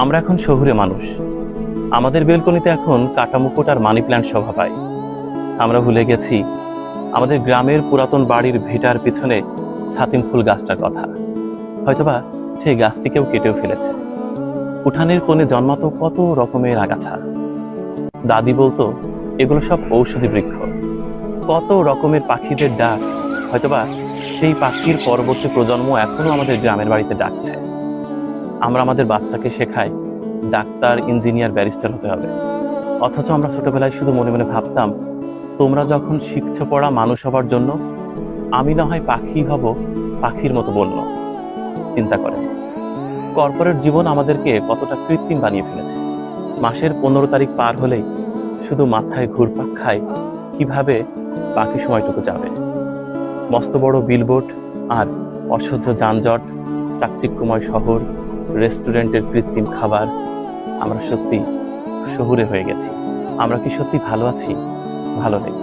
আমরা এখন শহুরে মানুষ, আমাদের বেলকনিতে এখন কাটামুকুট আর মানি প্ল্যান্ট শোভা পায়। আমরা ভুলে গেছি আমাদের গ্রামের পুরাতন বাড়ির ভিটার পিছনে ছাতিম ফুল গাছটার কথা। হয়তোবা সেই গাছটিকেও কেটেও ফেলেছে। উঠানের কোণে জন্মাতো কত রকমের আগাছা। দাদি বলতো এগুলো সব ঔষধি বৃক্ষ। কত রকমের পাখিদের ডাক, হয়তোবা সেই পাখির পরবর্তী প্রজন্ম এখনো আমাদের গ্রামের বাড়িতে ডাকছে। আমরা আমাদের বাচ্চাকে শেখাই ডাক্তার, ইঞ্জিনিয়ার, ব্যারিস্টার হতে হবে, অথচ আমরা ছোটবেলায় শুধু মনে মনে ভাবতাম তোমরা যখন শিখছো পড়া মানুষ হবার জন্য, আমি না হয় পাখি হব, পাখির মতো বন্য। চিন্তা করে কর্পোরেট জীবন আমাদেরকে কতটা কৃত্রিম বানিয়ে ফেলেছে। মাসের 15 তারিখ পার হলেই শুধু মাথায় ঘুরপাক খায় কিভাবে বাকি সময়টুকু যাবে। মস্ত বড় বিলবোর্ড আর অসহ্য যানজট, চাকচিক্যময় শহর, রেস্টুরেন্টের কৃত্রিম খাবার। আমরা সত্যি শহুরে হয়ে গেছি। আমরা কি সত্যি ভালো আছি? ভালো নেই।